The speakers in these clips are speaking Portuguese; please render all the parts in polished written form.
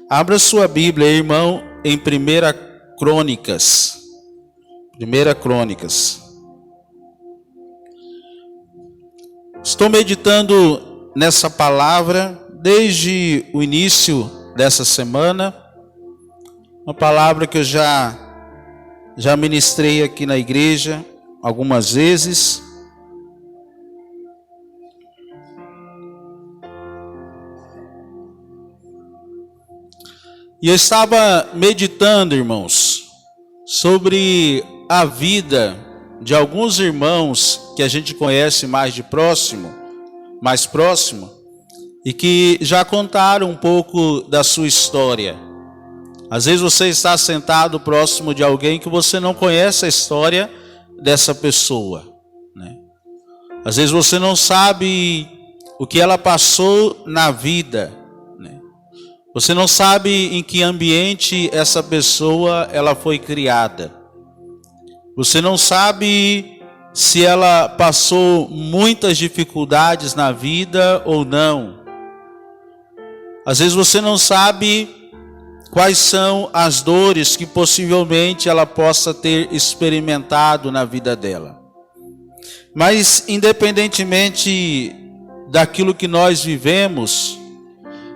Abra sua Bíblia, irmão, em 1 Crônicas. 1 Crônicas. Estou meditando nessa palavra desde o início dessa semana. Uma palavra que eu já ministrei aqui na igreja algumas vezes. E eu estava meditando, irmãos, sobre a vida de alguns irmãos que a gente conhece mais próximo, e que já contaram um pouco da sua história. Às vezes você está sentado próximo de alguém que você não conhece a história dessa pessoa, né? Às vezes você não sabe o que ela passou na vida, né? Você não sabe em que ambiente essa pessoa ela foi criada. Você não sabe se ela passou muitas dificuldades na vida ou não. Às vezes você não sabe quais são as dores que possivelmente ela possa ter experimentado na vida dela. Mas independentemente daquilo que nós vivemos,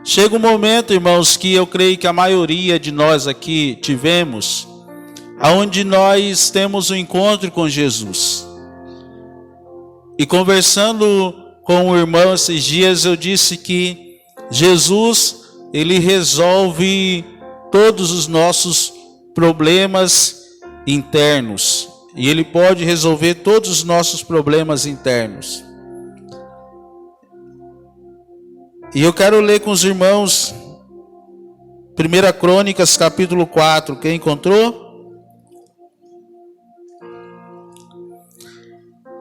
chega um momento, irmãos, que eu creio que a maioria de nós aqui tivemos, aonde nós temos um encontro com Jesus. E conversando com o irmão esses dias, eu disse que Jesus, ele resolve todos os nossos problemas internos. E ele pode resolver todos os nossos problemas internos. E eu quero ler com os irmãos 1 Crônicas capítulo 4. Quem encontrou?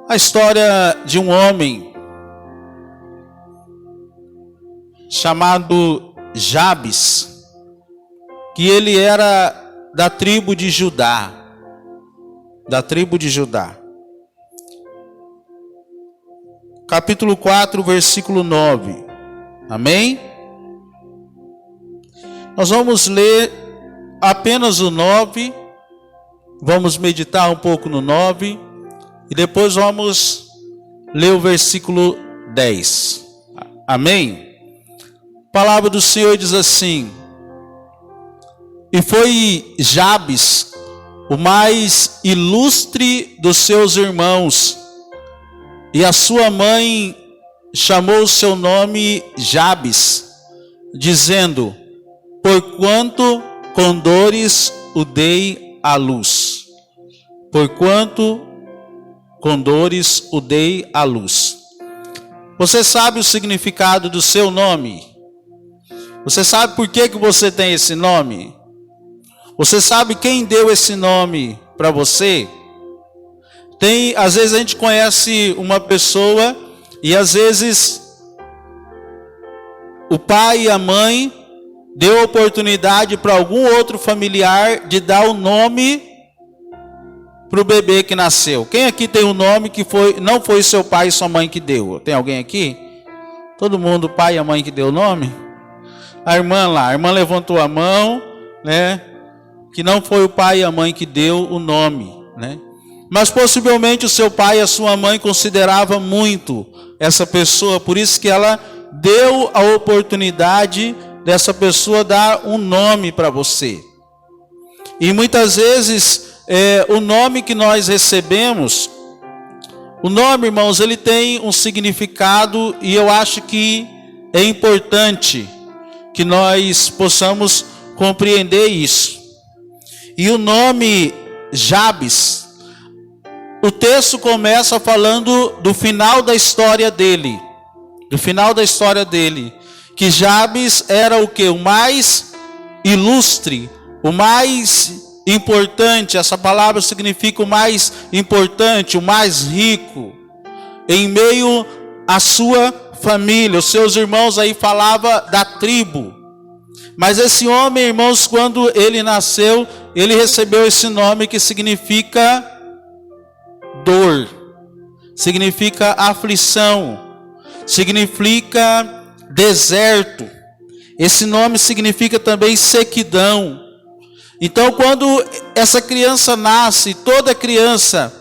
A história de um homem chamado Jabes, que ele era da tribo de Judá. Capítulo 4, versículo 9. Amém? Nós vamos ler apenas o 9, vamos meditar um pouco no 9, e depois vamos ler o versículo 10. Amém? A palavra do Senhor diz assim: E foi Jabes, o mais ilustre dos seus irmãos, e a sua mãe chamou o seu nome Jabes, dizendo: Porquanto com dores o dei à luz. Porquanto com dores o dei à luz. Você sabe o significado do seu nome? Você sabe por que você tem esse nome? Você sabe quem deu esse nome para você? Às vezes a gente conhece uma pessoa e às vezes o pai e a mãe deu oportunidade para algum outro familiar de dar o nome para o bebê que nasceu. Quem aqui tem um nome que não foi seu pai e sua mãe que deu? Tem alguém aqui? Todo mundo, o pai e a mãe que deu o nome? A irmã levantou a mão, né? Que não foi o pai e a mãe que deu o nome, né? Mas possivelmente o seu pai e a sua mãe consideravam muito essa pessoa, por isso que ela deu a oportunidade dessa pessoa dar um nome para você. E muitas vezes o nome que nós recebemos, o nome, irmãos, ele tem um significado, e eu acho que é importante que nós possamos compreender isso. E o nome Jabes, o texto começa falando do final da história dele. Que Jabes era o quê? O mais ilustre, o mais importante. Essa palavra significa o mais importante, o mais rico, em meio à sua família. Os seus irmãos aí falavam da tribo. Mas esse homem, irmãos, quando ele nasceu, ele recebeu esse nome que significa dor, significa aflição, significa deserto. Esse nome significa também sequidão. Então, quando essa criança nasce, toda criança,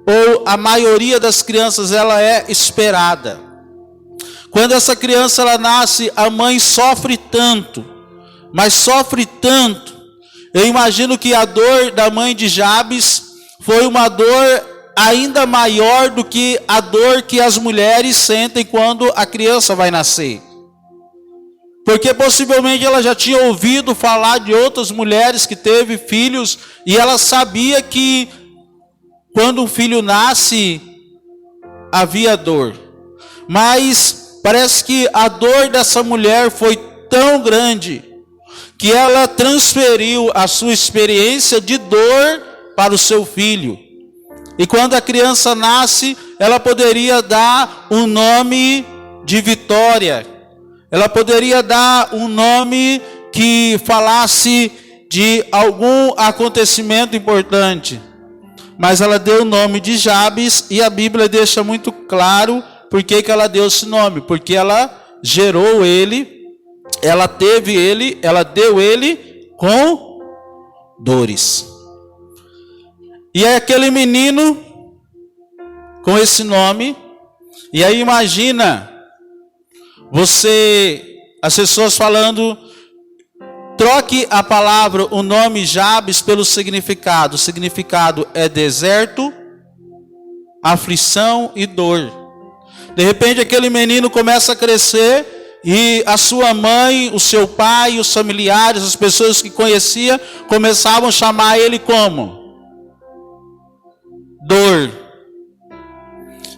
ou a maioria das crianças, ela é esperada. Quando essa criança ela nasce, a mãe sofre tanto, mas sofre tanto. Eu imagino que a dor da mãe de Jabes foi uma dor ainda maior do que a dor que as mulheres sentem quando a criança vai nascer. Porque possivelmente ela já tinha ouvido falar de outras mulheres que teve filhos, e ela sabia que quando um filho nasce, havia dor. Mas parece que a dor dessa mulher foi tão grande, que ela transferiu a sua experiência de dor para o seu filho. E quando a criança nasce, ela poderia dar um nome de vitória. Ela poderia dar um nome que falasse de algum acontecimento importante. Mas ela deu o nome de Jabes, e a Bíblia deixa muito claro por que ela deu esse nome. Porque ela gerou ele, ela teve ele, ela deu ele com dores. E é aquele menino com esse nome. E aí imagina as pessoas falando, troque a palavra, o nome Jabes pelo significado. O significado é deserto, aflição e dor. De repente aquele menino começa a crescer, e a sua mãe, o seu pai, os familiares, as pessoas que conhecia, começavam a chamar ele como? Dor.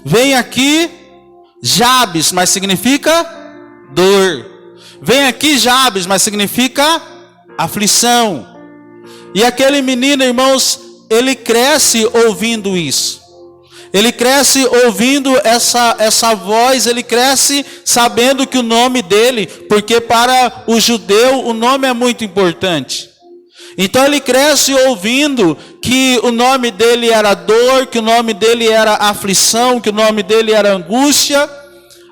Vem aqui Jabes, mas significa dor. Vem aqui Jabes, mas significa aflição. E aquele menino, irmãos, ele cresce ouvindo isso. Ele cresce ouvindo essa voz, ele cresce sabendo que o nome dele, porque para o judeu o nome é muito importante. Então ele cresce ouvindo que o nome dele era dor, que o nome dele era aflição, que o nome dele era angústia.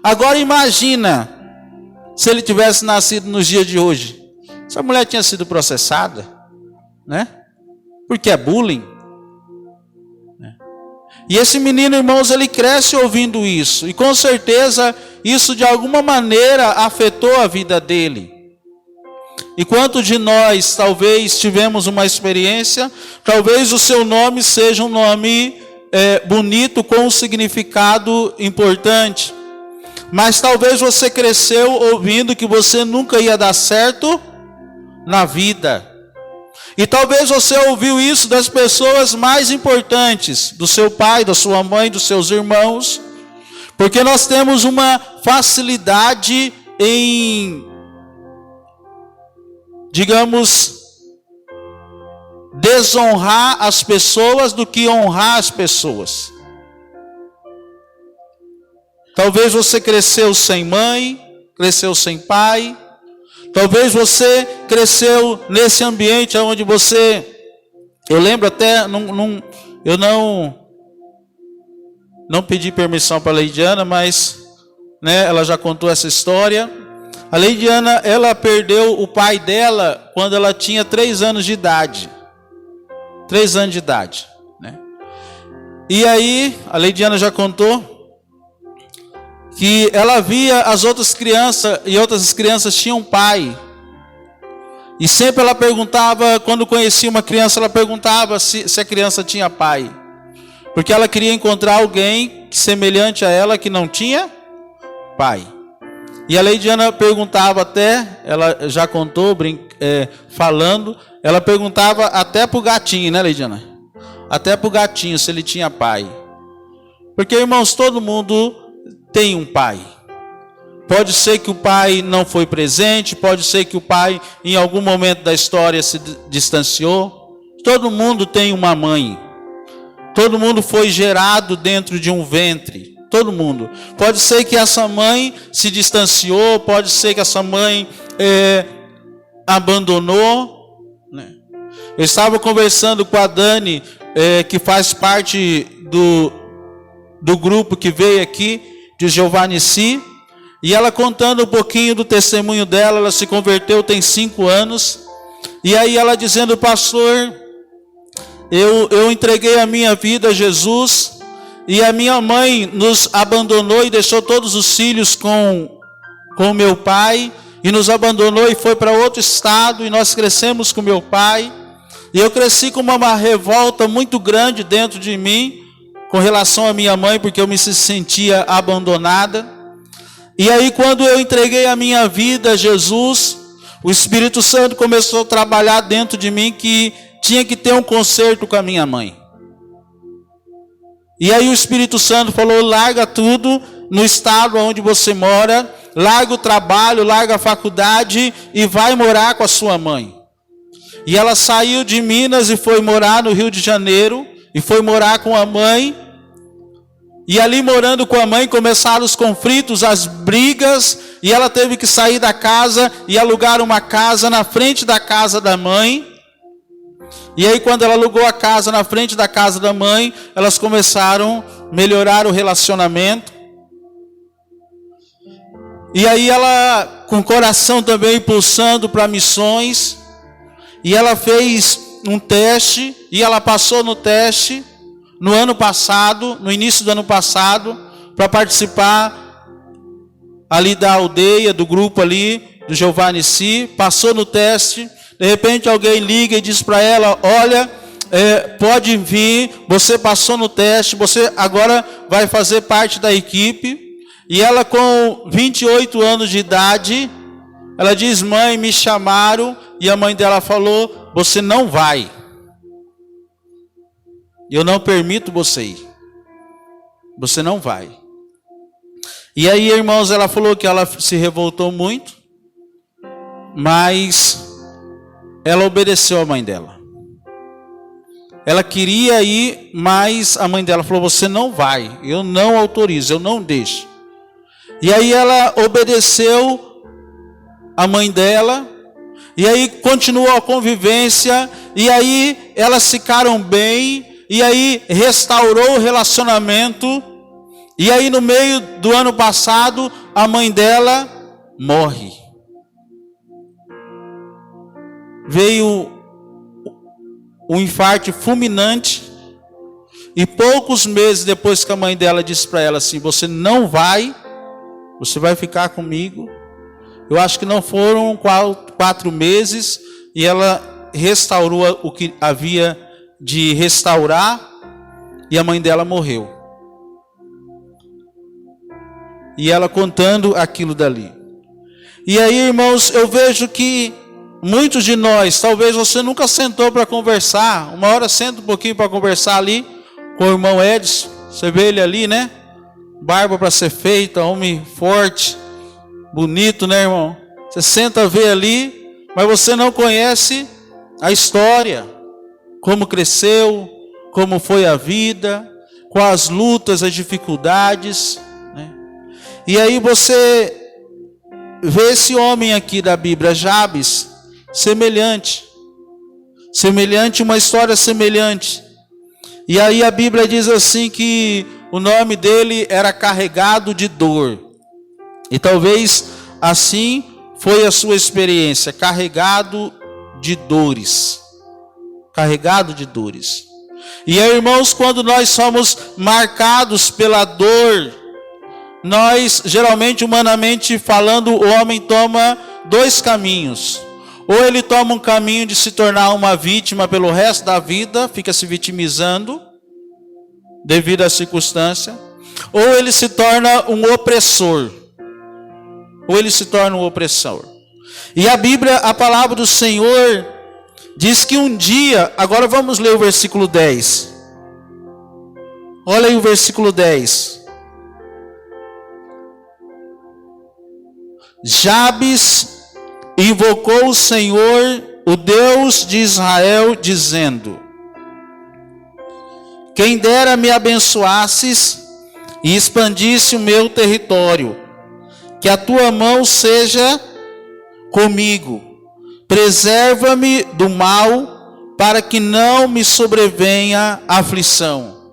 Agora imagina, se ele tivesse nascido nos dias de hoje. Essa mulher tinha sido processada, né? Porque é bullying. E esse menino, irmãos, ele cresce ouvindo isso. E com certeza isso de alguma maneira afetou a vida dele. E quantos de nós talvez tivemos uma experiência, talvez o seu nome seja um nome bonito, com um significado importante. Mas talvez você cresceu ouvindo que você nunca ia dar certo na vida. E talvez você ouviu isso das pessoas mais importantes, do seu pai, da sua mãe, dos seus irmãos. Porque nós temos uma facilidade em, digamos, desonrar as pessoas do que honrar as pessoas. Talvez você cresceu sem mãe, cresceu sem pai. Talvez você cresceu nesse ambiente onde você... Eu lembro até, eu não pedi permissão para a Leidiana, mas né, ela já contou essa história. A Leidiana, ela perdeu o pai dela quando ela tinha 3 anos de idade. 3 anos de idade. Né? E aí, a Leidiana já contou que ela via as outras crianças, e outras crianças tinham pai. E sempre ela perguntava, quando conhecia uma criança, ela perguntava se a criança tinha pai. Porque ela queria encontrar alguém semelhante a ela que não tinha pai. E a Leidiana perguntava até, ela já contou, falando, ela perguntava até para o gatinho, né, Leidiana? Até para o gatinho se ele tinha pai. Porque, irmãos, todo mundo tem um pai. Pode ser que o pai não foi presente, pode ser que o pai em algum momento da história se distanciou. Todo mundo tem uma mãe. Todo mundo foi gerado dentro de um ventre. Todo mundo. Pode ser que essa mãe se distanciou, pode ser que essa mãe abandonou. Né? Eu estava conversando com a Dani, que faz parte do grupo que veio aqui, de Giovanici, E ela contando um pouquinho do testemunho dela, ela se converteu tem 5 anos. E aí ela dizendo: pastor, eu entreguei a minha vida a Jesus, e a minha mãe nos abandonou e deixou todos os filhos com meu pai, e nos abandonou e foi para outro estado, e nós crescemos com meu pai. E eu cresci com uma revolta muito grande dentro de mim com relação à minha mãe, porque eu me sentia abandonada. E aí, quando eu entreguei a minha vida a Jesus, o Espírito Santo começou a trabalhar dentro de mim que tinha que ter um conserto com a minha mãe. E aí o Espírito Santo falou: larga tudo no estado onde você mora, larga o trabalho, larga a faculdade e vai morar com a sua mãe. E ela saiu de Minas e foi morar no Rio de Janeiro, e foi morar com a mãe. E ali morando com a mãe começaram os conflitos, as brigas, e ela teve que sair da casa e alugar uma casa na frente da casa da mãe. E aí quando ela alugou a casa na frente da casa da mãe, elas começaram a melhorar o relacionamento. E aí ela, com o coração também impulsando para missões, e ela fez um teste, e ela passou no teste no ano passado, no início do ano passado, para participar ali da aldeia, do grupo ali, do Jeová Nissi. Passou no teste, de repente alguém liga e diz para ela: olha, pode vir, você passou no teste, você agora vai fazer parte da equipe. E ela, com 28 anos de idade, ela diz: mãe, me chamaram, e a mãe dela falou: você não vai. Eu não permito você ir. Você não vai. E aí, irmãos, ela falou que ela se revoltou muito, mas ela obedeceu a mãe dela. Ela queria ir, mas a mãe dela falou: você não vai, eu não autorizo, eu não deixo. E aí ela obedeceu a mãe dela, e aí continuou a convivência, e aí elas ficaram bem, e aí restaurou o relacionamento. E aí no meio do ano passado, a mãe dela morre. Veio um infarto fulminante, e poucos meses depois que a mãe dela disse para ela assim: você não vai, você vai ficar comigo. Eu acho que não foram 4 meses, e ela restaurou o que havia de restaurar, e a mãe dela morreu. E ela contando aquilo dali. E aí, irmãos, eu vejo que muitos de nós, talvez você nunca sentou para conversar. Uma hora senta um pouquinho para conversar ali com o irmão Edson. Você vê ele ali, né? Barba para ser feita, homem forte, bonito, né, irmão? Você senta a ver ali, mas você não conhece a história, como cresceu, como foi a vida, quais as lutas, as dificuldades, né? E aí você vê esse homem aqui da Bíblia, Jabes, semelhante, uma história semelhante. E aí a Bíblia diz assim que o nome dele era carregado de dor. E talvez assim foi a sua experiência, carregado de dores. Carregado de dores. E aí, irmãos, quando nós somos marcados pela dor, nós, geralmente, humanamente falando, o homem toma 2 caminhos. Ou ele toma um caminho de se tornar uma vítima pelo resto da vida, fica se vitimizando devido à circunstância, ou ele se torna um opressor. E a Bíblia, a palavra do Senhor, diz que um dia, agora vamos ler o versículo 10. Olha aí o versículo 10. Jabes invocou o Senhor, o Deus de Israel, dizendo: quem dera me abençoasses e expandisse o meu território, que a tua mão seja comigo, preserva-me do mal, para que não me sobrevenha aflição.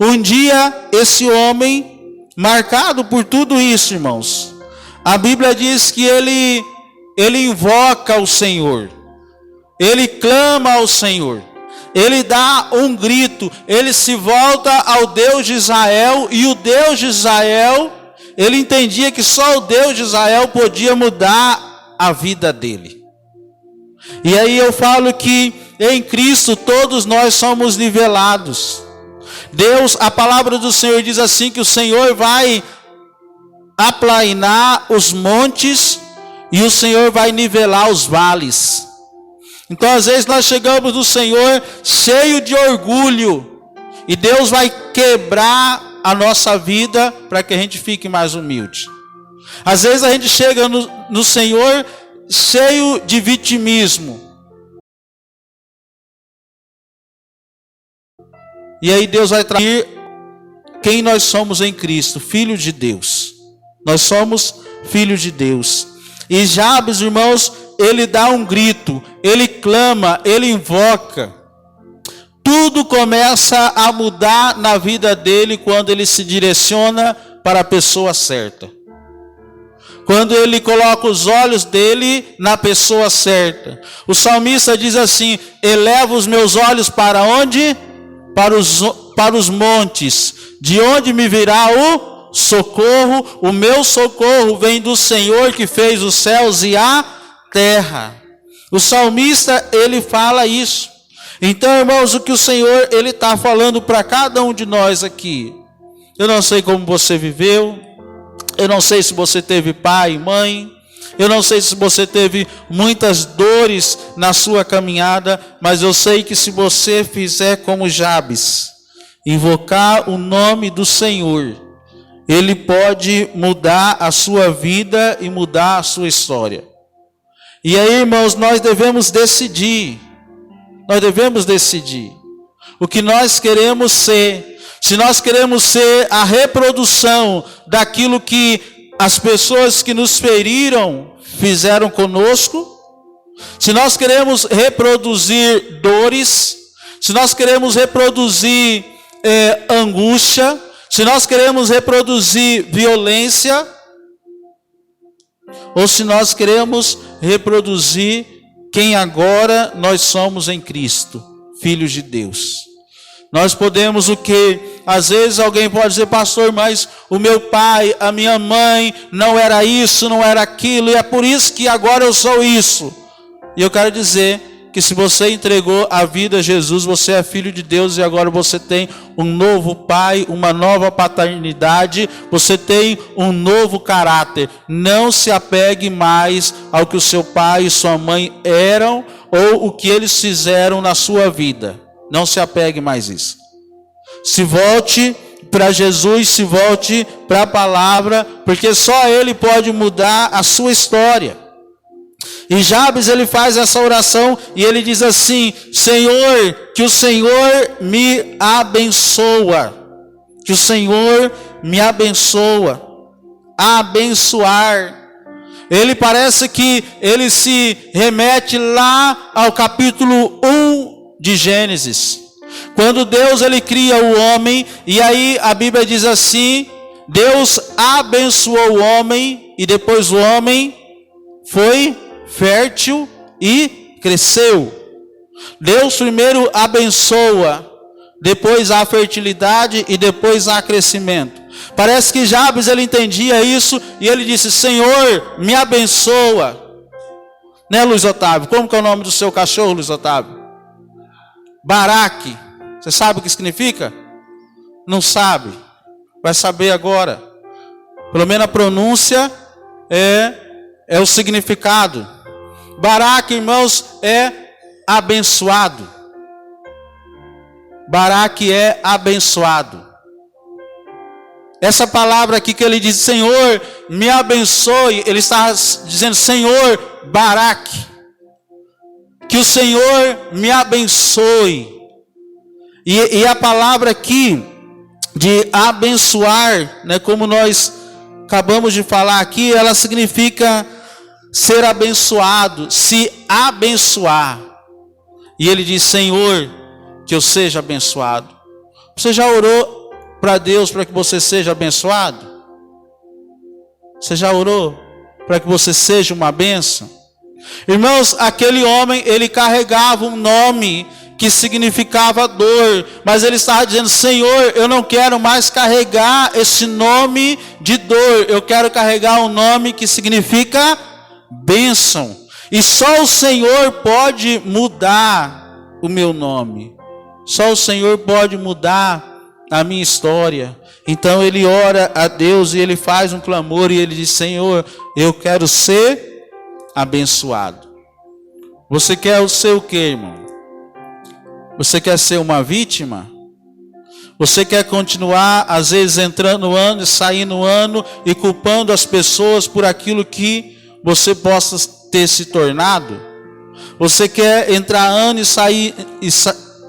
Um dia esse homem, marcado por tudo isso, irmãos, A Bíblia diz que ele invoca o Senhor, ele clama ao Senhor, ele dá um grito, ele se volta ao Deus de Israel, e o Deus de Israel, ele entendia que só o Deus de Israel podia mudar a vida dele. E aí eu falo que em Cristo todos nós somos nivelados. Deus, a palavra do Senhor diz assim, que o Senhor vai aplainar os montes e o Senhor vai nivelar os vales. Então às vezes nós chegamos no Senhor cheio de orgulho, e Deus vai quebrar a nossa vida para que a gente fique mais humilde. Às vezes a gente chega no Senhor cheio de vitimismo, e aí Deus vai trazer quem nós somos em Cristo, filho de Deus. Nós somos filhos de Deus. E Jabes, irmãos, ele dá um grito, ele clama, ele invoca. Tudo começa a mudar na vida dele quando ele se direciona para a pessoa certa. Quando ele coloca os olhos dele na pessoa certa. O salmista diz assim: eleva os meus olhos para onde? Para os montes. De onde me virá o socorro? O meu socorro vem do Senhor que fez os céus e a terra. O salmista, ele fala isso. Então, irmãos, o que o Senhor, ele está falando para cada um de nós aqui. Eu não sei como você viveu, eu não sei se você teve pai e mãe, eu não sei se você teve muitas dores na sua caminhada, mas eu sei que se você fizer como Jabes, invocar o nome do Senhor, ele pode mudar a sua vida e mudar a sua história. E aí, irmãos, nós devemos decidir o que nós queremos ser. Se nós queremos ser a reprodução daquilo que as pessoas que nos feriram fizeram conosco, se nós queremos reproduzir dores, se nós queremos reproduzir angústia, se nós queremos reproduzir violência, ou se nós queremos reproduzir quem agora nós somos em Cristo, filhos de Deus. Nós podemos o quê? Às vezes alguém pode dizer: pastor, mas o meu pai, a minha mãe não era isso, não era aquilo, e é por isso que agora eu sou isso. E eu quero dizer que se você entregou a vida a Jesus, você é filho de Deus, e agora você tem um novo pai, uma nova paternidade, você tem um novo caráter. Não se apegue mais ao que o seu pai e sua mãe eram, ou o que eles fizeram na sua vida. Não se apegue mais a isso. Se volte para Jesus, se volte para a palavra, porque só Ele pode mudar a sua história. E Jabes, ele faz essa oração e ele diz assim: Senhor, que o Senhor me abençoa. Que o Senhor me abençoa. Abençoar. Ele parece que ele se remete lá ao capítulo 1 de Gênesis, quando Deus ele cria o homem, e aí a Bíblia diz assim: Deus abençoou o homem, e depois o homem foi fértil e cresceu. Deus primeiro abençoa, depois há fertilidade e depois há crescimento. Parece que Jabes ele entendia isso, e ele disse: Senhor, me abençoa. Né, Luiz Otávio? Como que é o nome do seu cachorro, Luiz Otávio? Baraque. Você sabe o que significa? Não sabe? Vai saber agora. Pelo menos a pronúncia é o significado. Baraque, irmãos, é abençoado. Baraque é abençoado. Essa palavra aqui que ele diz: Senhor, me abençoe. Ele está dizendo: Senhor, Baraque. Que o Senhor me abençoe. E a palavra aqui de abençoar, né, como nós acabamos de falar aqui, ela significa ser abençoado, se abençoar. E ele diz: Senhor, que eu seja abençoado. Você já orou para Deus para que você seja abençoado? Você já orou? para que você seja uma bênção? Irmãos, aquele homem, ele carregava um nome que significava dor, mas ele estava dizendo: Senhor, eu não quero mais carregar esse nome de dor, eu quero carregar um nome que significa bênção, e só o Senhor pode mudar o meu nome, só o Senhor pode mudar a minha história. Então ele ora a Deus e ele faz um clamor e ele diz: Senhor, eu quero ser abençoado. Você quer ser o que, irmão? Você quer ser uma vítima? Você quer continuar, às vezes, entrando no ano e saindo no ano e culpando as pessoas por aquilo que você possa ter se tornado? Você quer entrar ano e sair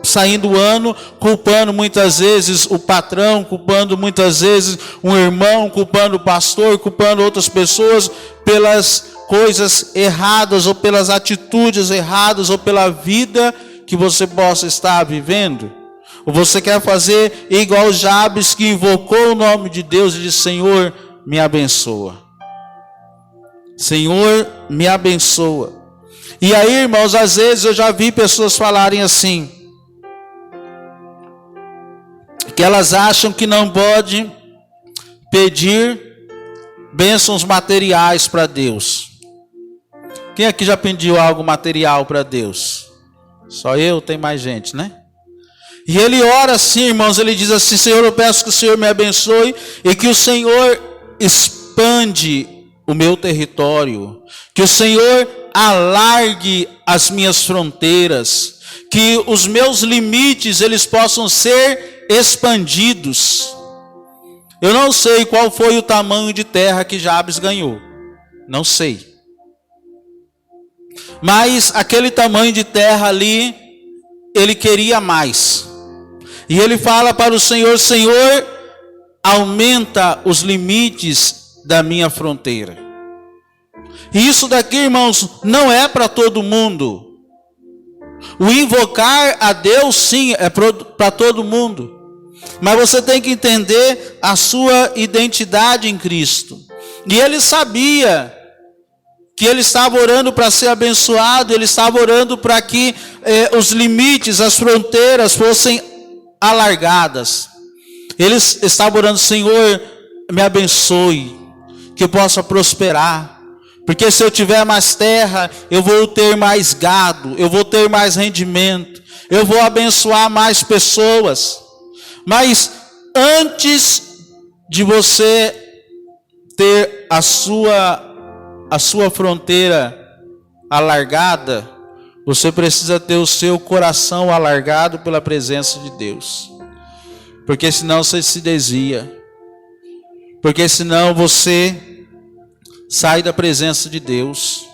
saindo ano, culpando muitas vezes o patrão, culpando muitas vezes um irmão, culpando o pastor, culpando outras pessoas pelas coisas erradas, ou pelas atitudes erradas, ou pela vida que você possa estar vivendo? Ou você quer fazer igual Jabes, que invocou o nome de Deus e disse: Senhor, me abençoa. Senhor, me abençoa. E aí, irmãos, às vezes eu já vi pessoas falarem assim, que elas acham que não pode pedir bênçãos materiais para Deus. Quem aqui já pediu algo material para Deus? Só eu? Tem mais gente, né? E ele ora assim, irmãos, ele diz assim: Senhor, eu peço que o Senhor me abençoe e que o Senhor expande o meu território, que o Senhor alargue as minhas fronteiras, que os meus limites eles possam ser expandidos. Eu não sei qual foi o tamanho de terra que Jabes ganhou, não sei. Mas aquele tamanho de terra ali, ele queria mais. E ele fala para o Senhor: Senhor, aumenta os limites da minha fronteira. E isso daqui, irmãos, não é para todo mundo. O invocar a Deus, sim, é para todo mundo. Mas você tem que entender a sua identidade em Cristo. E ele sabia que ele estava orando para ser abençoado, ele estava orando para que os limites, as fronteiras fossem alargadas. Ele estava orando: Senhor, me abençoe, que eu possa prosperar, porque se eu tiver mais terra, eu vou ter mais gado, eu vou ter mais rendimento, eu vou abençoar mais pessoas. Mas antes de você ter a sua fronteira alargada, você precisa ter o seu coração alargado pela presença de Deus, porque senão você se desvia, porque senão você sai da presença de Deus.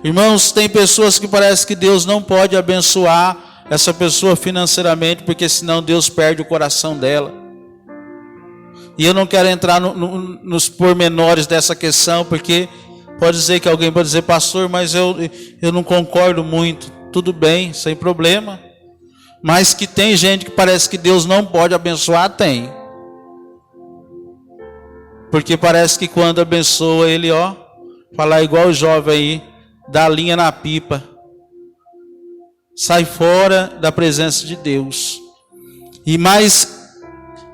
Irmãos, tem pessoas que parece que Deus não pode abençoar essa pessoa financeiramente, porque senão Deus perde o coração dela. E eu não quero entrar nos pormenores dessa questão, porque pode dizer que alguém pode dizer: pastor, mas eu não concordo muito. Tudo bem, sem problema. Mas que tem gente que parece que Deus não pode abençoar, tem. Porque parece que quando abençoa ele, falar igual o jovem aí, dá linha na pipa, sai fora da presença de Deus. E mais,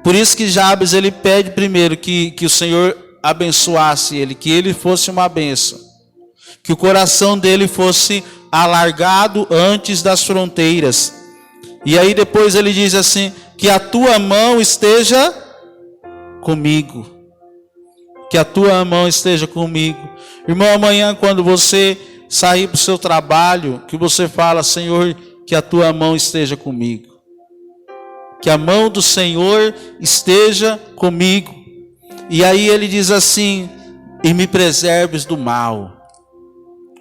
por isso que Jabes ele pede primeiro que o Senhor abençoasse ele, que ele fosse uma bênção, que o coração dele fosse alargado antes das fronteiras. E aí depois ele diz assim: que a tua mão esteja comigo, que a tua mão esteja comigo. Irmão, amanhã quando você sair para o seu trabalho, que você fala: Senhor, que a tua mão esteja comigo, que a mão do Senhor esteja comigo. E aí ele diz assim: e me preserves do mal,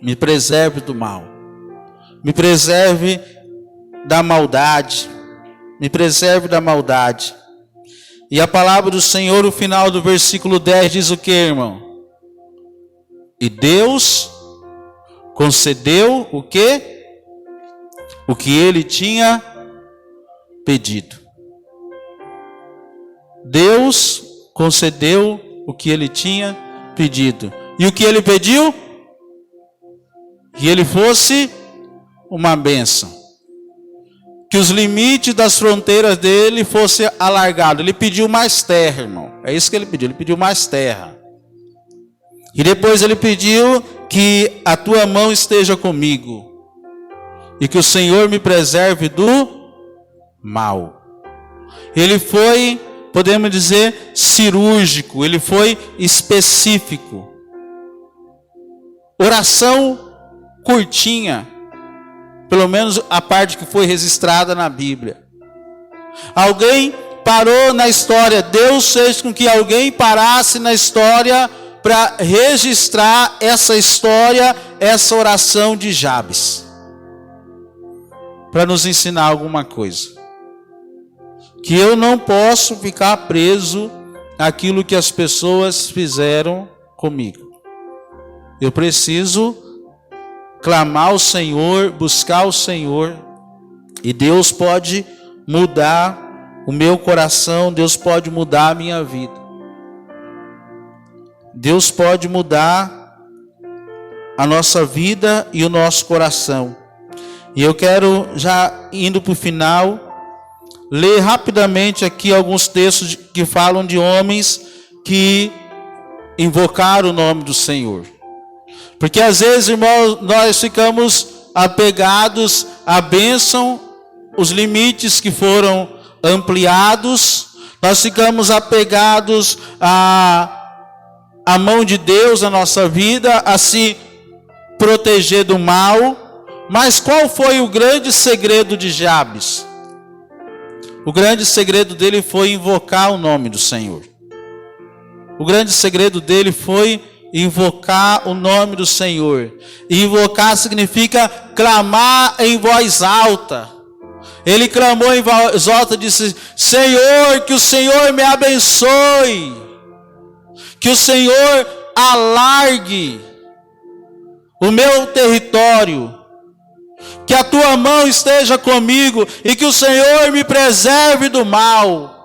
me preserve do mal, me preserve da maldade, me preserve da maldade. E a palavra do Senhor, no final do versículo 10, diz o que, irmão? E Deus concedeu o quê? O que ele tinha pedido. Deus concedeu o que ele tinha pedido. E o que ele pediu? Que ele fosse uma bênção. Que os limites das fronteiras dele fossem alargados. Ele pediu mais terra, irmão. É isso que ele pediu. Ele pediu mais terra. E depois ele pediu que a tua mão esteja comigo. E que o Senhor me preserve do mal. Ele foi, podemos dizer, cirúrgico. Ele foi específico. Oração curtinha. Pelo menos a parte que foi registrada na Bíblia. Alguém parou na história. Deus fez com que alguém parasse na história para registrar essa história, essa oração de Jabes. Para nos ensinar alguma coisa. Que eu não posso ficar preso àquilo que as pessoas fizeram comigo. Eu preciso clamar ao Senhor, buscar o Senhor, e Deus pode mudar o meu coração, Deus pode mudar a minha vida. Deus pode mudar a nossa vida e o nosso coração. E eu quero, já indo para o final, ler rapidamente aqui alguns textos que falam de homens que invocaram o nome do Senhor. Porque às vezes, irmãos, nós ficamos apegados à bênção, os limites que foram ampliados, nós ficamos apegados à mão de Deus na nossa vida, a se proteger do mal. Mas qual foi o grande segredo de Jabes? O grande segredo dele foi invocar o nome do Senhor. O grande segredo dele foi invocar o nome do Senhor. E invocar significa clamar em voz alta. Ele clamou em voz alta e disse: Senhor, que o Senhor me abençoe, que o Senhor alargue o meu território, que a tua mão esteja comigo e que o Senhor me preserve do mal.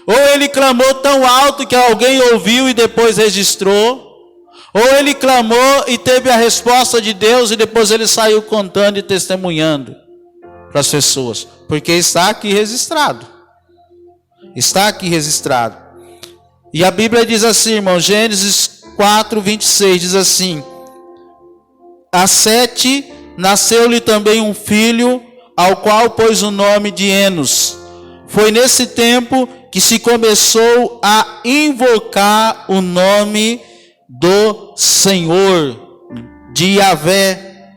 Ou ele clamou tão alto que alguém ouviu e depois registrou, ou ele clamou e teve a resposta de Deus e depois ele saiu contando e testemunhando para as pessoas. Porque está aqui registrado. Está aqui registrado. E a Bíblia diz assim, irmão, Gênesis 4, 26, diz assim: a Sete nasceu-lhe também um filho, ao qual pôs o nome de Enos. Foi nesse tempo que se começou a invocar o nome do Senhor, de Yahvé.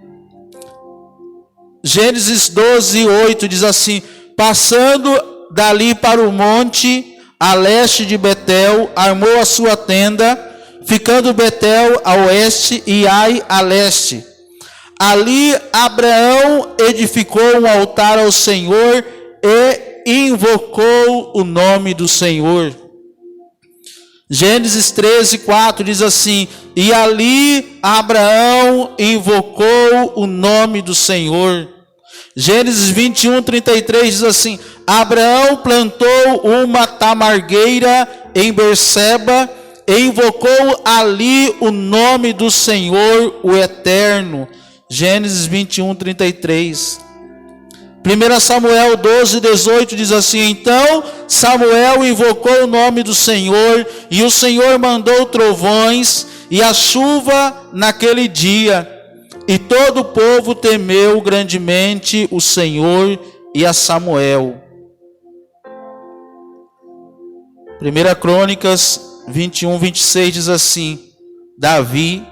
Gênesis 12, 8 diz assim: passando dali para o monte, a leste de Betel, armou a sua tenda, ficando Betel a oeste e Ai a leste. Ali Abraão edificou um altar ao Senhor e invocou o nome do Senhor. Gênesis 13, 4 diz assim: e ali Abraão invocou o nome do Senhor. Gênesis 21, 33 diz assim: Abraão plantou uma tamargueira em Berseba e invocou ali o nome do Senhor, o Eterno. Gênesis 21, 33. 1 Samuel 12, 18 diz assim: então Samuel invocou o nome do Senhor, e o Senhor mandou trovões e a chuva naquele dia, e todo o povo temeu grandemente o Senhor e a Samuel. 1 Crônicas 21, 26 diz assim: Davi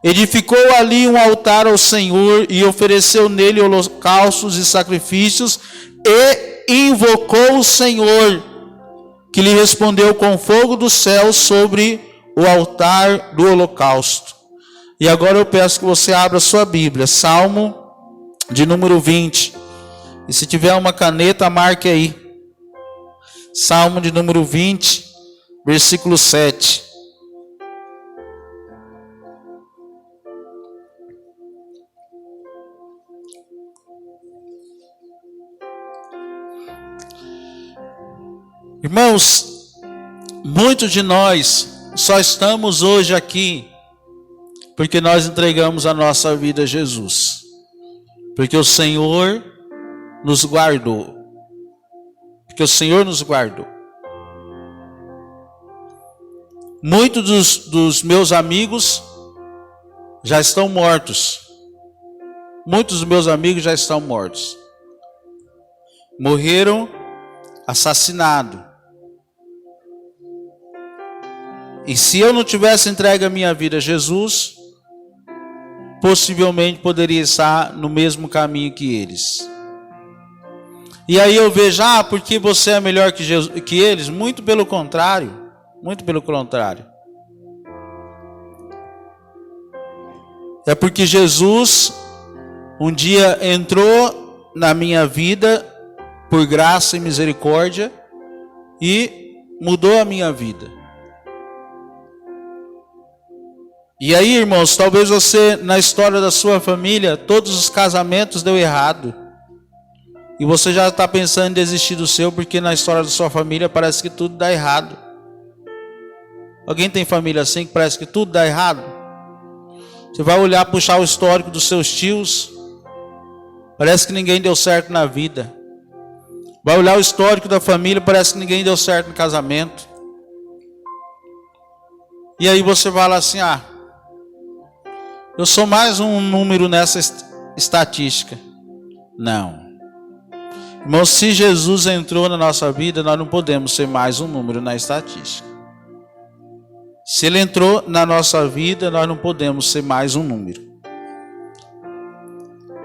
edificou ali um altar ao Senhor e ofereceu nele holocaustos e sacrifícios e invocou o Senhor, que lhe respondeu com fogo do céu sobre o altar do holocausto. E agora eu peço que você abra sua Bíblia, Salmo de número 20. E se tiver uma caneta, marque aí. Salmo de número 20, versículo 7. Irmãos, muitos de nós só estamos hoje aqui Porque nós entregamos a nossa vida a Jesus. Porque o Senhor nos guardou. Porque o Senhor nos guardou. Muitos dos meus amigos já estão mortos. Muitos dos meus amigos já estão mortos. Morreram assassinados. E se eu não tivesse entregue a minha vida a Jesus, possivelmente poderia estar no mesmo caminho que eles. E aí eu vejo, porque você é melhor que eles? Muito pelo contrário. Muito pelo contrário. É porque Jesus um dia entrou na minha vida por graça e misericórdia e mudou a minha vida. E aí, irmãos, talvez você, na história da sua família, todos os casamentos deu errado. E você já está pensando em desistir do seu, porque na história da sua família parece que tudo dá errado. Alguém tem família assim que parece que tudo dá errado? Você vai olhar, puxar o histórico dos seus tios, parece que ninguém deu certo na vida. Vai olhar o histórico da família, parece que ninguém deu certo no casamento. E aí você fala assim, eu sou mais um número nessa estatística. Não. Irmão, se Jesus entrou na nossa vida, nós não podemos ser mais um número na estatística. Se Ele entrou na nossa vida, nós não podemos ser mais um número.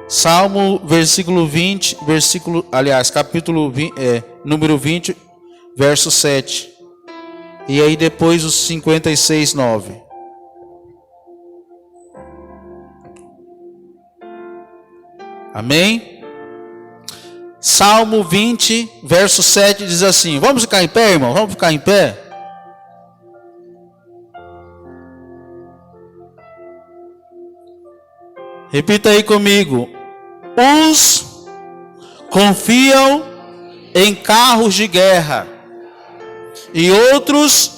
Salmo, capítulo 20, número 20, verso 7. E aí depois os 56, 9. Amém? Salmo 20, verso 7 diz assim. Vamos ficar em pé, irmão? Vamos ficar em pé? Repita aí comigo. Uns confiam em carros de guerra e outros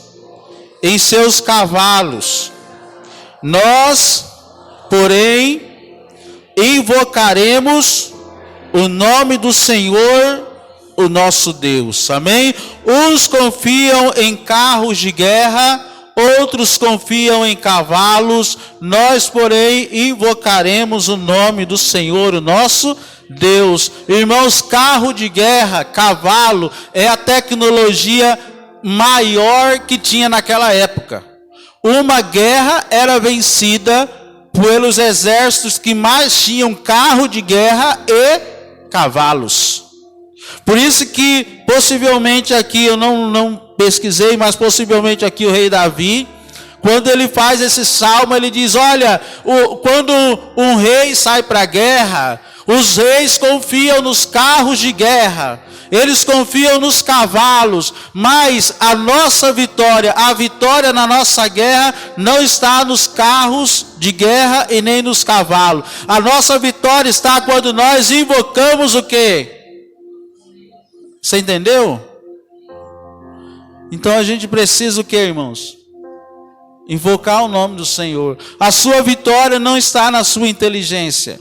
em seus cavalos. Nós, porém, invocaremos o nome do Senhor, o nosso Deus. Amém? Uns confiam em carros de guerra, outros confiam em cavalos. Nós, porém, invocaremos o nome do Senhor, o nosso Deus. Irmãos, carro de guerra, cavalo, é a tecnologia maior que tinha naquela época. Uma guerra era vencida pelos exércitos que mais tinham carro de guerra e cavalos. Por isso que possivelmente aqui, eu não pesquisei, mas possivelmente aqui o rei Davi, quando ele faz esse salmo, ele diz, olha, quando um rei sai para a guerra, os reis confiam nos carros de guerra, eles confiam nos cavalos, mas a nossa vitória, a vitória na nossa guerra não está nos carros de guerra e nem nos cavalos. A nossa vitória está quando nós invocamos o quê? Você entendeu? Então a gente precisa o quê, irmãos? Invocar o nome do Senhor. A sua vitória não está na sua inteligência.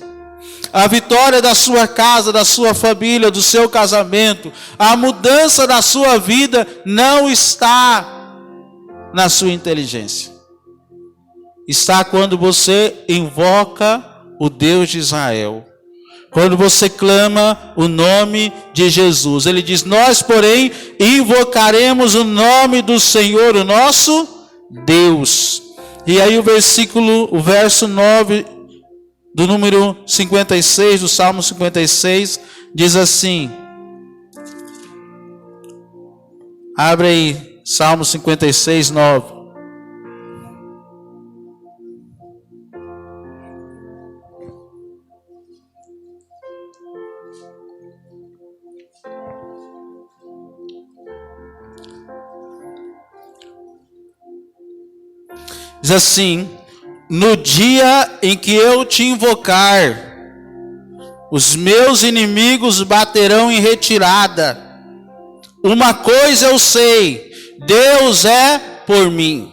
A vitória da sua casa, da sua família, do seu casamento, a mudança da sua vida não está na sua inteligência. Está quando você invoca o Deus de Israel. Quando você clama o nome de Jesus. Ele diz, nós, porém, invocaremos o nome do Senhor, o nosso Deus. E aí o verso 9 do número 56, do Salmo 56, diz assim. Abre aí, Salmo 56, 9. Diz assim, no dia em que eu te invocar, os meus inimigos baterão em retirada. Uma coisa eu sei, Deus é por mim.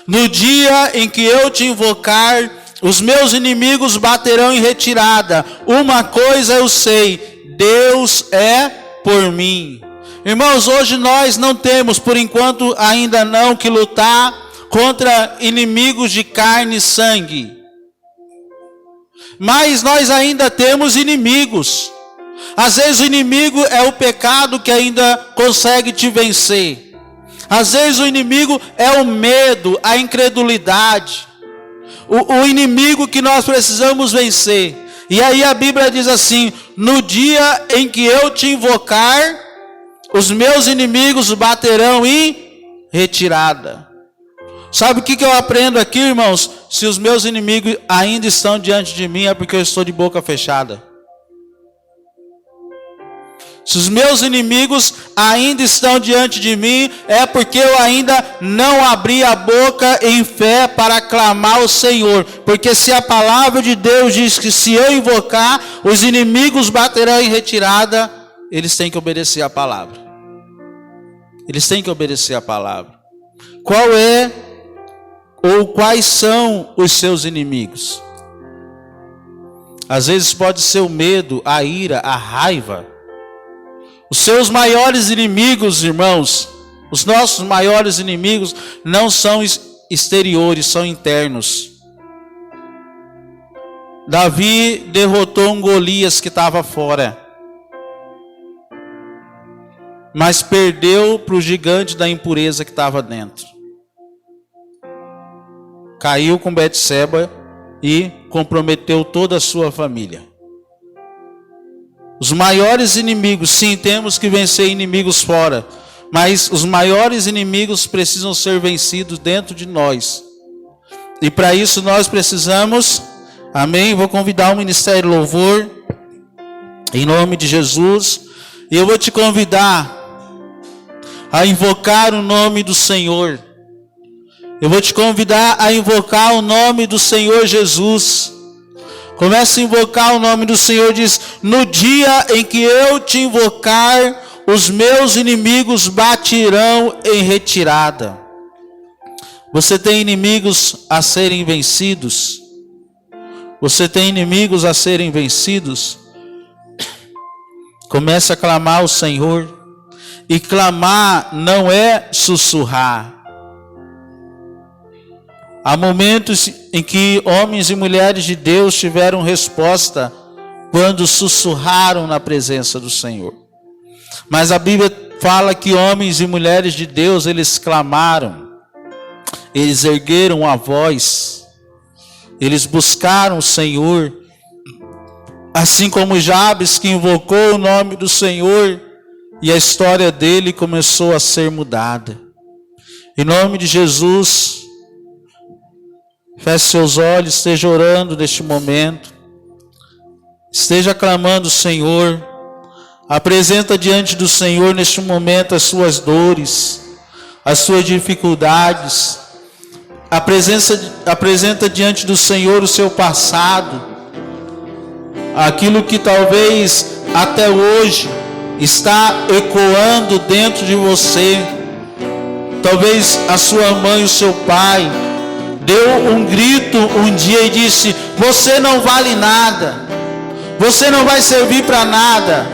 No dia em que eu te invocar, os meus inimigos baterão em retirada. Uma coisa eu sei, Deus é por mim. Irmãos, hoje nós não temos, por enquanto ainda não, que lutar contra inimigos de carne e sangue. Mas nós ainda temos inimigos. Às vezes o inimigo é o pecado que ainda consegue te vencer. Às vezes o inimigo é o medo, a incredulidade. O inimigo que nós precisamos vencer. E aí a Bíblia diz assim: no dia em que eu te invocar, os meus inimigos baterão em retirada. Sabe o que eu aprendo aqui, irmãos? Se os meus inimigos ainda estão diante de mim, é porque eu estou de boca fechada. Se os meus inimigos ainda estão diante de mim, é porque eu ainda não abri a boca em fé para clamar ao Senhor. Porque se a palavra de Deus diz que se eu invocar, os inimigos baterão em retirada, eles têm que obedecer a palavra. Eles têm que obedecer a palavra. Qual é ou quais são os seus inimigos? Às vezes pode ser o medo, a ira, a raiva. Os seus maiores inimigos, irmãos, os nossos maiores inimigos não são exteriores, são internos. Davi derrotou um Golias que estava fora, mas perdeu para o gigante da impureza que estava dentro. Caiu com Betseba e comprometeu toda a sua família. Os maiores inimigos, sim, temos que vencer inimigos fora, mas os maiores inimigos precisam ser vencidos dentro de nós. E para isso nós precisamos, amém? Vou convidar o Ministério Louvor, em nome de Jesus, e eu vou te convidar a invocar o nome do Senhor. Eu vou te convidar a invocar o nome do Senhor Jesus. Começa a invocar o nome do Senhor, diz: no dia em que eu te invocar, os meus inimigos baterão em retirada. Você tem inimigos a serem vencidos? Você tem inimigos a serem vencidos? Comece a clamar ao Senhor. E clamar não é sussurrar. Há momentos em que homens e mulheres de Deus tiveram resposta quando sussurraram na presença do Senhor. Mas a Bíblia fala que homens e mulheres de Deus, eles clamaram, eles ergueram a voz, eles buscaram o Senhor, assim como Jabes, que invocou o nome do Senhor, e a história dele começou a ser mudada. Em nome de Jesus, feche seus olhos, esteja orando neste momento, esteja clamando o Senhor, apresenta diante do Senhor neste momento as suas dores, as suas dificuldades, apresenta diante do Senhor o seu passado, aquilo que talvez até hoje está ecoando dentro de você. Talvez a sua mãe, o seu pai, deu um grito um dia e disse: você não vale nada, você não vai servir para nada.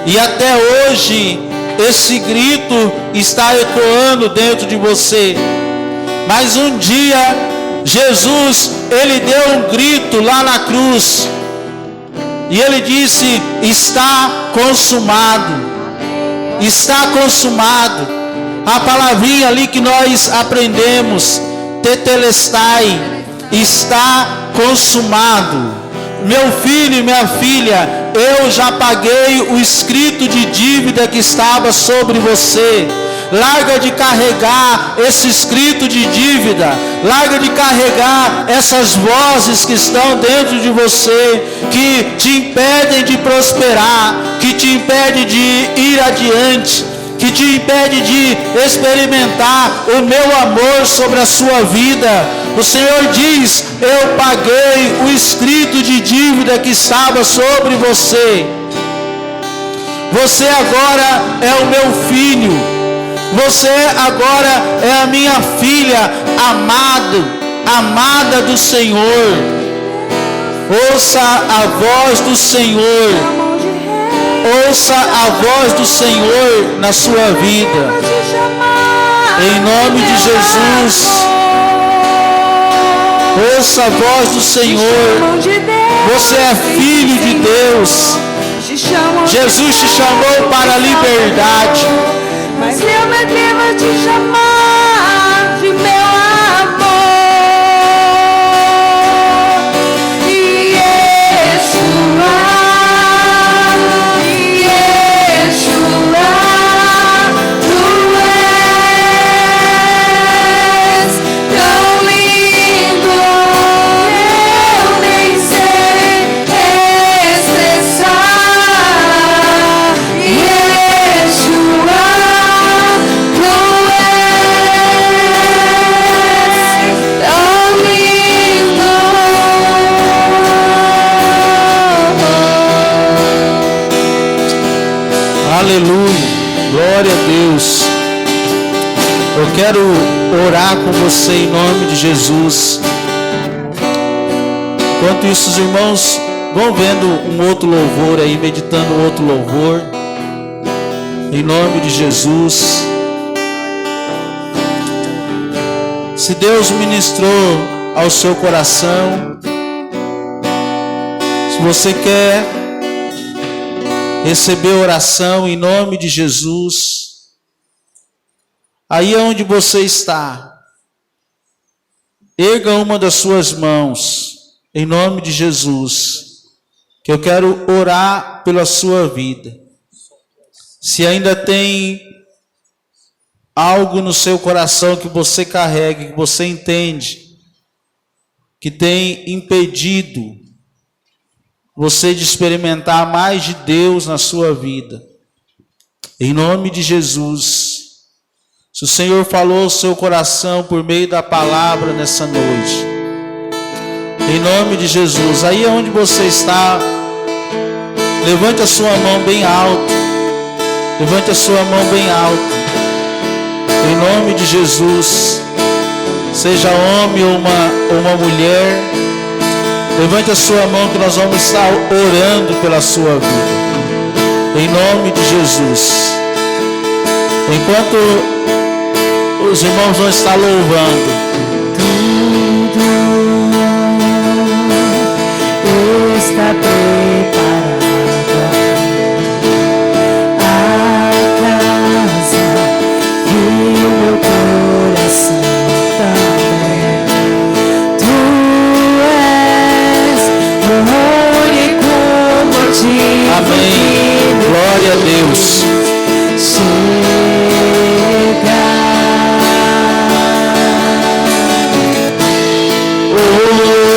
E até hoje esse grito está ecoando dentro de você. Mas um dia Jesus, ele deu um grito lá na cruz, e ele disse: está consumado, está consumado. A palavrinha ali que nós aprendemos, tetelestai, está consumado. Meu filho e minha filha, eu já paguei o escrito de dívida que estava sobre você. Larga de carregar esse escrito de dívida, larga de carregar essas vozes que estão dentro de você, que te impedem de prosperar, que te impedem de ir adiante, que te impede de experimentar o meu amor sobre a sua vida. O Senhor diz: eu paguei o escrito de dívida que estava sobre você. Você agora é o meu filho, você agora é a minha filha. amado, amada do Senhor. Ouça a voz do Senhor. Ouça a voz do Senhor na sua vida. Em nome de Jesus. Ouça a voz do Senhor. Você é filho de Deus. Jesus te chamou para a liberdade. Mas eu me atrevo a te chamar de meu amor. Yeshua, Yeshua, tu és tão lindo, eu nem sei expressar. Yeshua, tu és tão lindo. Aleluia, glória a Deus. Eu quero orar com você em nome de Jesus. Enquanto isso, os irmãos vão vendo um outro louvor aí, meditando outro louvor. Em nome de Jesus. Se Deus ministrou ao seu coração, se você quer receber oração em nome de Jesus, aí é onde você está. Erga uma das suas mãos, em nome de Jesus, que eu quero orar pela sua vida. Se ainda tem algo no seu coração que você carrega, que você entende, que tem impedido você de experimentar mais de Deus na sua vida, em nome de Jesus. Se o Senhor falou ao seu coração por meio da palavra nessa noite, em nome de Jesus, aí é onde você está, levante a sua mão bem alto, levante a sua mão bem alto, em nome de Jesus. Seja homem ou uma mulher, levante a sua mão que nós vamos estar orando pela sua vida. Em nome de Jesus. Enquanto os irmãos vão estar louvando. Tudo está preparado. A casa e o meu coração também. Tu és o único motivo. Amém. Glória a Deus.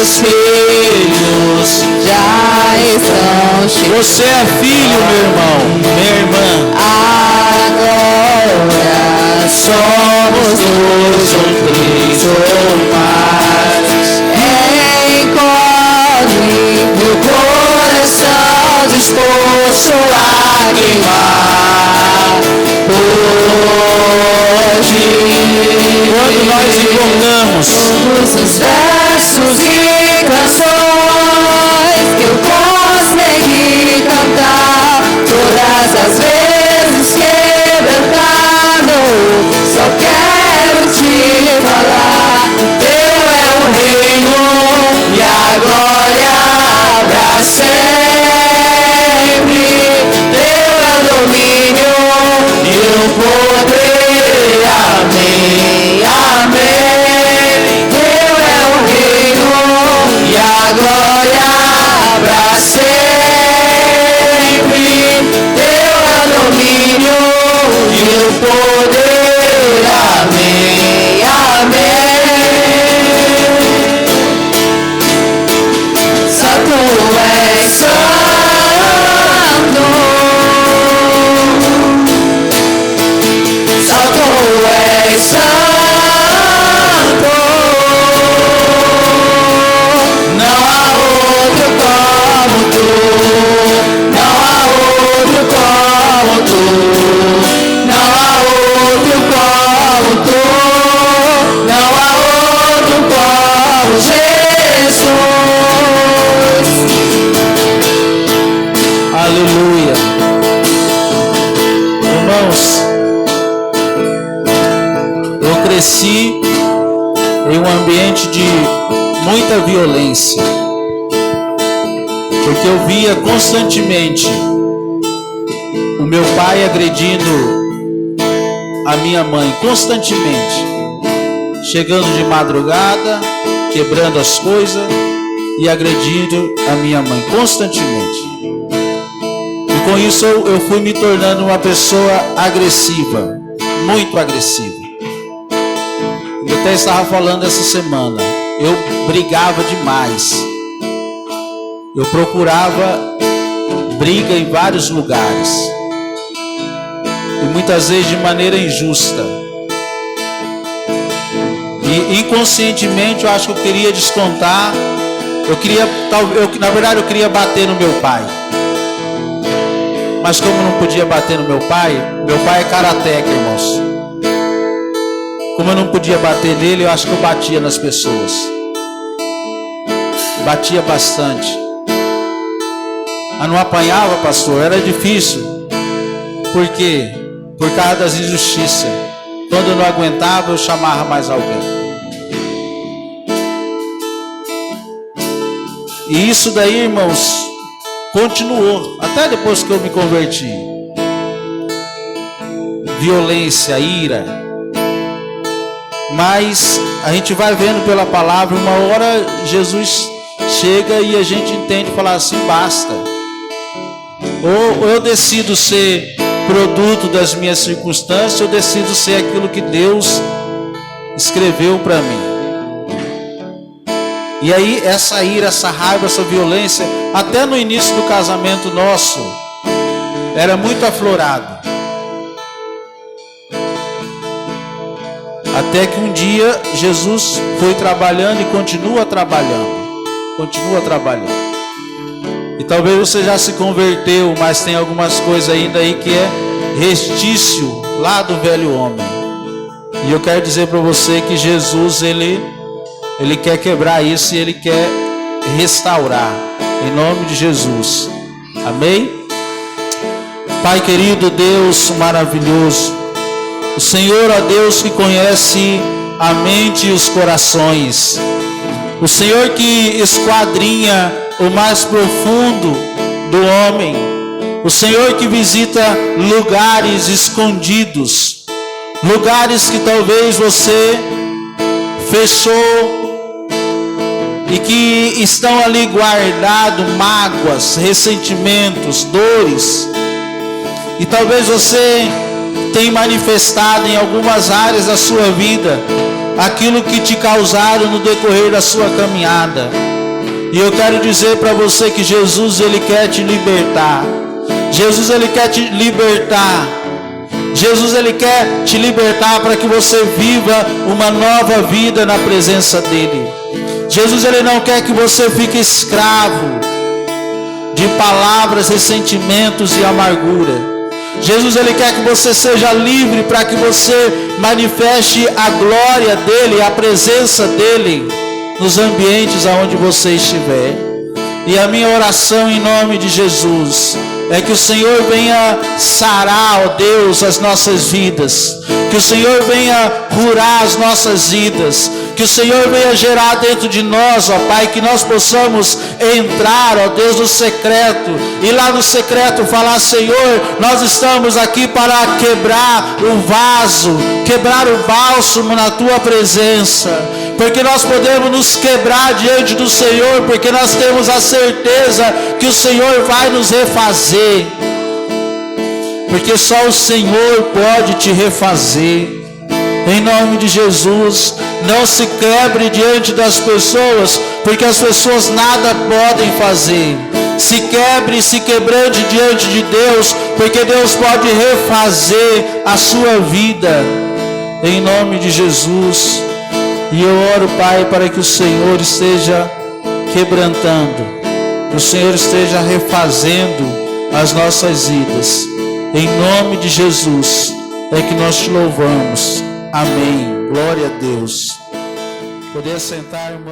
Os filhos já estão chegando. Você é filho, meu irmão, minha irmã. Agora somos dois ou três ou mais. Encontre meu coração disposto a queimar. Hoje, Quando nós encontramos todos os versos e canções que eu consegui cantar, todas as vezes quebrantado, só quero te falar. Teu é o reino e a glória pra sempre. Teu é o domínio e o poder. Amém, amém. Teu é o reino cresci em um ambiente de muita violência, porque eu via constantemente o meu pai agredindo a minha mãe, constantemente, chegando de madrugada, quebrando as coisas e agredindo a minha mãe, constantemente. E com isso eu fui me tornando uma pessoa agressiva, muito agressiva. Eu até estava falando essa semana, eu brigava demais. Eu procurava briga em vários lugares. E muitas vezes de maneira injusta. E inconscientemente eu acho que eu queria descontar. Na verdade eu queria bater no meu pai. Mas como eu não podia bater no meu pai é karateca, irmãos. Como eu não podia bater nele, eu acho que eu batia nas pessoas. Batia bastante. Mas não apanhava, pastor, era difícil. Por quê? Por causa das injustiças. Quando eu não aguentava, eu chamava mais alguém. E isso daí, irmãos, continuou até depois que eu me converti. Violência, ira. Mas a gente vai vendo pela palavra, uma hora Jesus chega e a gente entende e fala assim, basta. Ou eu decido ser produto das minhas circunstâncias, eu decido ser aquilo que Deus escreveu para mim. E aí essa ira, essa raiva, essa violência, até no início do casamento nosso, era muito aflorado. Até que um dia Jesus foi trabalhando e continua trabalhando. Continua trabalhando. E talvez você já se converteu, mas tem algumas coisas ainda aí que é restício lá do velho homem. E eu quero dizer para você que Jesus, ele quer quebrar isso e ele quer restaurar. Em nome de Jesus. Amém? Pai querido, Deus maravilhoso. O Senhor, ó Deus, que conhece a mente e os corações. O Senhor que esquadrinha o mais profundo do homem. O Senhor que visita lugares escondidos. Lugares que talvez você fechou e que estão ali guardados mágoas, ressentimentos, dores. E talvez você tenha manifestado em algumas áreas da sua vida aquilo que te causaram no decorrer da sua caminhada. E eu quero dizer para você que Jesus, ele quer te libertar. Jesus, ele quer te libertar. Jesus, ele quer te libertar para que você viva uma nova vida na presença dele. Jesus, ele não quer que você fique escravo de palavras, ressentimentos e amargura. Jesus, ele quer que você seja livre para que você manifeste a glória dele, a presença dele nos ambientes aonde você estiver. E a minha oração em nome de Jesus é que o Senhor venha sarar, ó Deus, as nossas vidas. Que o Senhor venha curar as nossas vidas. Que o Senhor venha gerar dentro de nós, ó Pai, que nós possamos entrar, ó Deus, no secreto. E lá no secreto falar, Senhor, nós estamos aqui para quebrar o vaso, quebrar o bálsamo na Tua presença. Porque nós podemos nos quebrar diante do Senhor, porque nós temos a certeza que o Senhor vai nos refazer. Porque só o Senhor pode te refazer. Em nome de Jesus, não se quebre diante das pessoas, porque as pessoas nada podem fazer. Se quebre, se quebrante diante de Deus, porque Deus pode refazer a sua vida. Em nome de Jesus. E eu oro, Pai, para que o Senhor esteja quebrantando, que o Senhor esteja refazendo as nossas vidas. Em nome de Jesus é que nós te louvamos. Amém. Glória a Deus. Poder sentar, irmão.